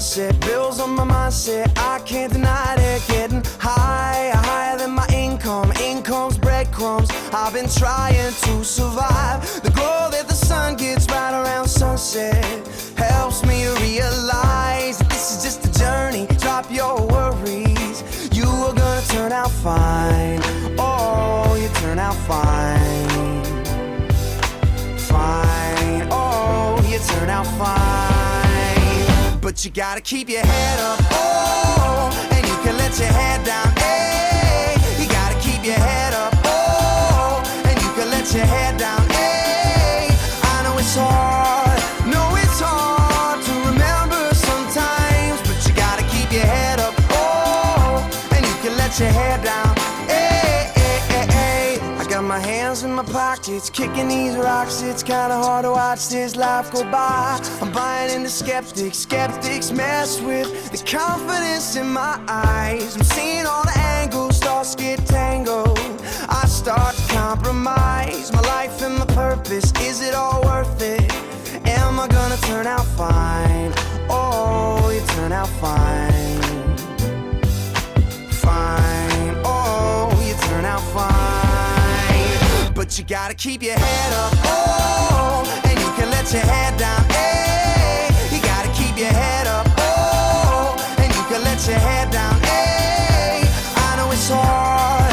sunset, bills on my mindset, I can't deny it. Getting higher, higher than my income, income's breadcrumbs. I've been trying to survive. The glow that the sun gets right around sunset helps me realize that this is just a journey. Drop your worries, you are gonna turn out fine. Oh, you turn out fine. Fine, oh, you turn out fine. But you gotta keep your head up, oh, and you can let your head down, hey. You gotta keep your head up, oh, and you can let your head down, hey. I know it's hard, to remember sometimes, but you gotta keep your head up, oh, and you can let your head down, hey, hey, hey, hey. I got my hands in my pockets, kicking these rocks. It's kinda hard to watch this life go by. I'm buying into skeptics, skeptics mess with the confidence in my eyes. I'm seeing all the angles, thoughts get tangled. I start to compromise my life and my purpose. Is it all worth it? Am I gonna turn out fine? Oh, you turn out fine. Fine, oh, you turn out fine. But you gotta keep your head up, oh, and you can let your head down, hey. You gotta keep your head up, oh, and you can let your head down, hey. I know it's hard,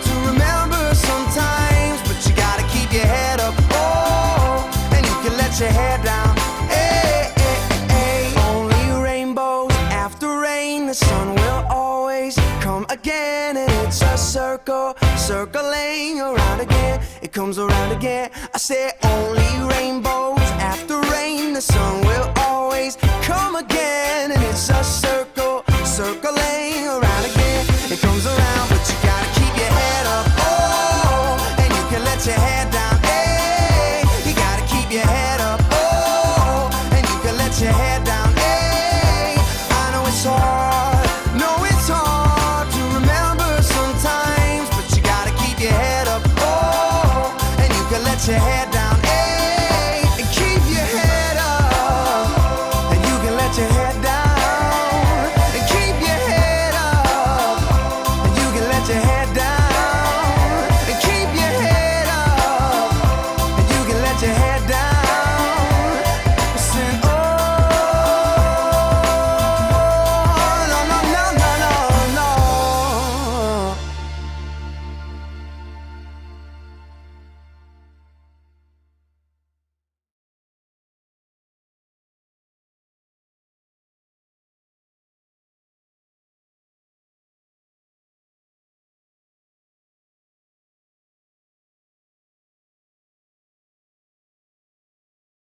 to remember sometimes, but you gotta keep your head up, oh, and you can let your head down, hey, hey, hey. Only rainbows after rain, the sun will always come again, and it's a circle, circling around again. It comes around again. I say only rainbows after rain, the sun will always come again, and it's a circle, circling around again. It comes around, but you gotta keep your head up, oh, and you can let your head down, hey. You gotta keep your head up, oh, and you can let your head down, hey. I know it's hard, to remember sometimes, but you gotta keep your head up, oh, and you can let your head